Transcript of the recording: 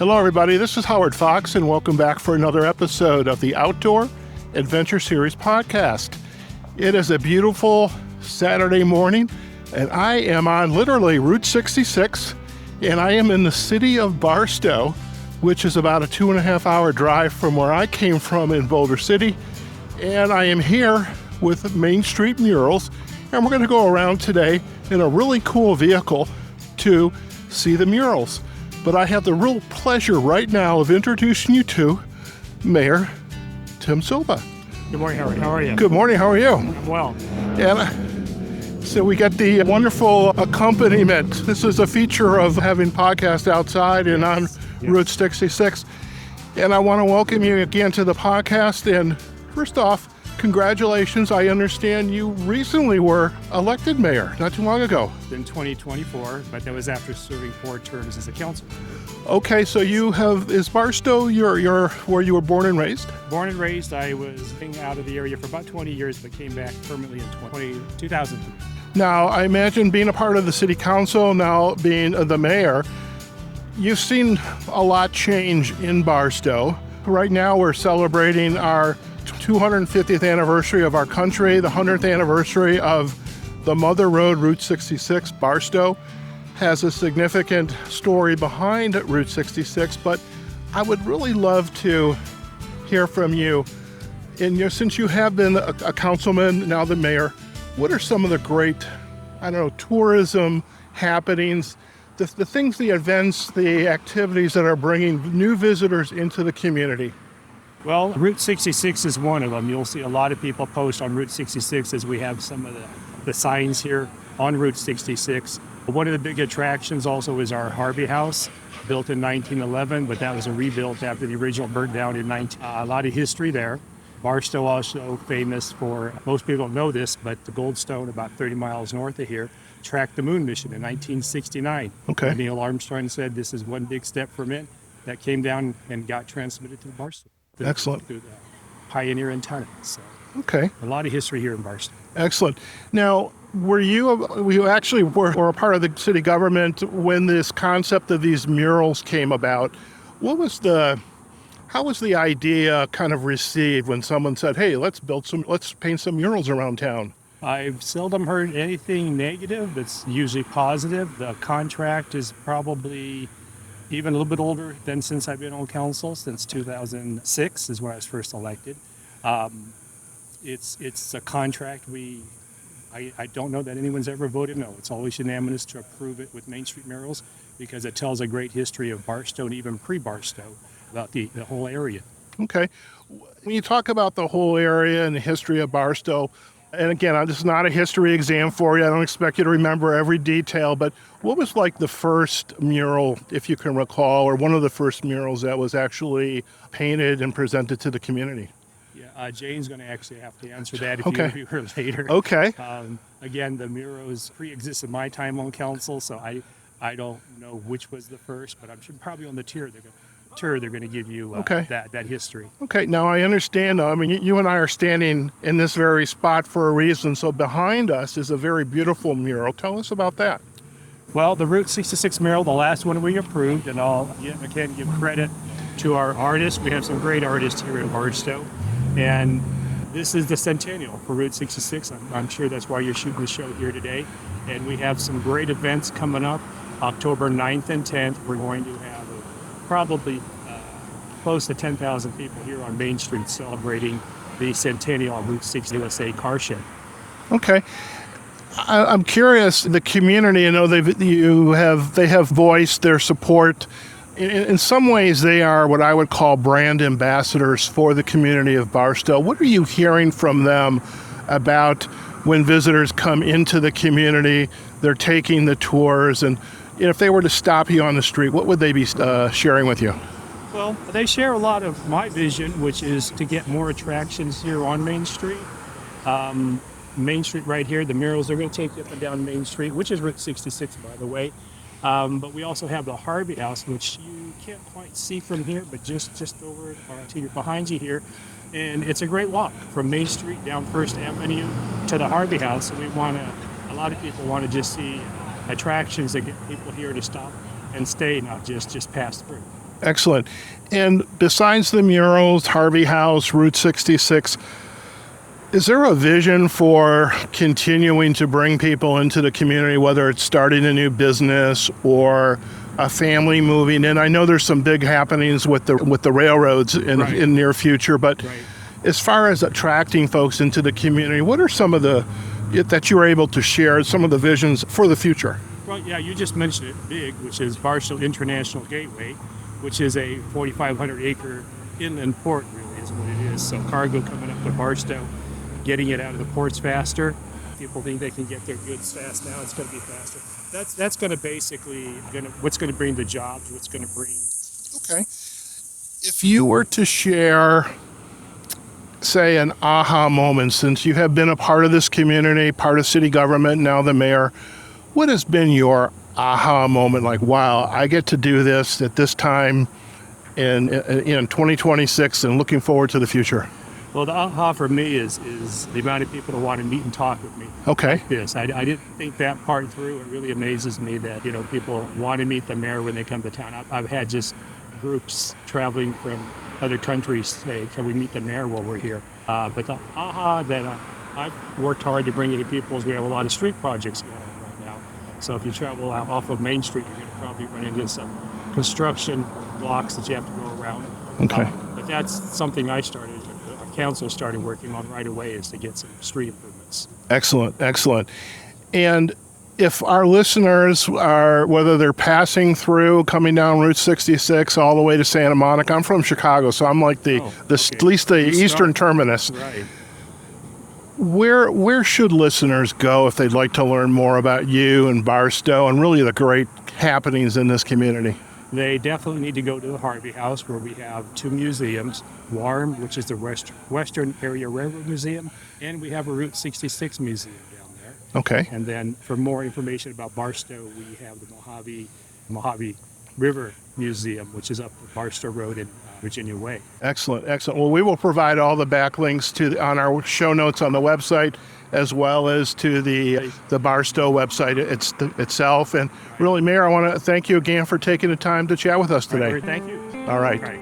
Hello, everybody. This is Howard Fox, and welcome back for another episode of the Outdoor Adventure Series podcast. It is a beautiful Saturday morning, and I am on literally Route 66, and I am in the city of Barstow, which is about a 2.5-hour drive from where I came from in Boulder City. And I am here with Main Street Murals, and we're going to go around today in a really cool vehicle to see the murals. But I have the real pleasure right now of introducing you to Mayor Tim Silva. Good morning, Howard. How are you? Good morning. How are you? I'm well. And so we got the wonderful accompaniment. This is a feature of having podcasts outside and on Route 66. And I want to welcome you again to the podcast. And first off, congratulations. I understand you recently were elected mayor not too long ago. In 2024, but that was after serving 4 terms as a councilman. Okay, so is Barstow your where you were born and raised? Born and raised, I was out of the area for about 20 years, but came back permanently in 2000. Now, I imagine being a part of the city council, now being the mayor, you've seen a lot change in Barstow. Right now, we're celebrating our 250th anniversary of our country, the 100th anniversary of the Mother Road, Route 66. Barstow has a significant story behind Route 66, but I would really love to hear from you. And since you have been a councilman, now the mayor, what are some of the great, tourism happenings, the things, the events, the activities that are bringing new visitors into the community? Well, Route 66 is one of them. You'll see a lot of people post on Route 66 as we have some of the signs here on Route 66. One of the big attractions also is our Harvey House, built in 1911, but that was a rebuilt after the original burned down in a lot of history there. Barstow also famous for, most people don't know this, but the Goldstone, about 30 miles north of here, tracked the moon mission in 1969. Okay. Neil Armstrong said this is one big step for men. That came down and got transmitted to Barstow. Excellent. Through the Pioneer antenna. So okay. A lot of history here in Barstow. Excellent. Now, were you actually were a part of the city government when this concept of these murals came about? How was the idea kind of received when someone said, "Hey, let's paint some murals around town"? I've seldom heard anything negative. It's usually positive. The contract is probably even a little bit older than since I've been on council, since 2006 is when I was first elected. It's a contract I don't know that anyone's ever voted no. It's always unanimous to approve it with Main Street Murals because it tells a great history of Barstow and even pre-Barstow about the whole area. Okay. When you talk about the whole area and the history of Barstow, and again, this is not a history exam for you. I don't expect you to remember every detail, but what was like the first mural, if you can recall, or one of the first murals that was actually painted and presented to the community? Yeah, Jane's going to actually have to answer that if you hear later. Okay. Again, the murals pre-existed my time on council, so I don't know which was the first, but I'm sure probably on the tour they're going to give you that history. Okay, now I understand. You and I are standing in this very spot for a reason. So behind us is a very beautiful mural. Tell us about that. Well, the Route 66 mural, the last one we approved, and I can give credit to our artists. We have some great artists here in Barstow, and this is the centennial for Route 66. I'm sure that's why you're shooting the show here today. And we have some great events coming up. October 9th and 10th, we're going to have probably close to 10,000 people here on Main Street celebrating the centennial on Route 6 USA car shed. Okay. I'm curious, the community, they have voiced their support. In some ways, they are what I would call brand ambassadors for the community of Barstow. What are you hearing from them about when visitors come into the community, they're taking the tours, and if they were to stop you on the street, what would they be sharing with you? Well, they share a lot of my vision, which is to get more attractions here on Main Street. Main Street right here, the murals are going to take you up and down Main Street, which is Route 66, by the way. But we also have the Harvey House, which you can't quite see from here, but just over behind you here. And it's a great walk from Main Street down First Avenue to the Harvey House. And a lot of people want to just see attractions that get people here to stop and stay, not just pass through. Excellent. And besides the murals, Harvey House, Route 66, is there a vision for continuing to bring people into the community, whether it's starting a new business or a family moving in? I know there's some big happenings with the railroads in near future, but as far as attracting folks into the community, what are some of the that you were able to share, some of the visions for the future? Well, yeah, you just mentioned it big, which is Barstow International Gateway, which is a 4,500 acre inland port, really is what it is. So cargo coming up to Barstow, getting it out of the ports faster. People think they can get their goods fast now. It's going to be faster. That's going to basically what's going to bring the jobs. What's going to bring. Okay. If you were to share, say, an aha moment, since you have been a part of this community, part of city government, now the mayor, what has been your aha moment? Like, wow, I get to do this at this time in 2026, and looking forward to the future. Well, the aha for me is the amount of people that want to meet and talk with me. Okay. Like this. I didn't think that part through. It really amazes me that, people want to meet the mayor when they come to town. I've had just groups traveling from other countries say, can we meet the mayor while we're here? But the aha that I've worked hard to bring to people is we have a lot of street projects going on right now. So if you travel out off of Main Street, you're going to probably run into some construction blocks that you have to go around. Okay. But that's something our council started working on right away, is to get some street improvements. Excellent, excellent. And if our listeners are, whether they're passing through, coming down Route 66 all the way to Santa Monica, I'm from Chicago, so I'm like at least the eastern terminus. Right. Where should listeners go if they'd like to learn more about you and Barstow and really the great happenings in this community? They definitely need to go to the Harvey House, where we have two museums, WARM, which is the Western Area Railroad Museum, and we have a Route 66 museum down there. Okay. And then for more information about Barstow, we have the Mojave River Museum, which is up Barstow Road in Virginia Way. Excellent, excellent. Well, we will provide all the backlinks on our show notes on the website, as well as to the Barstow website itself. And really, Mayor, I want to thank you again for taking the time to chat with us today. Thank you. All right.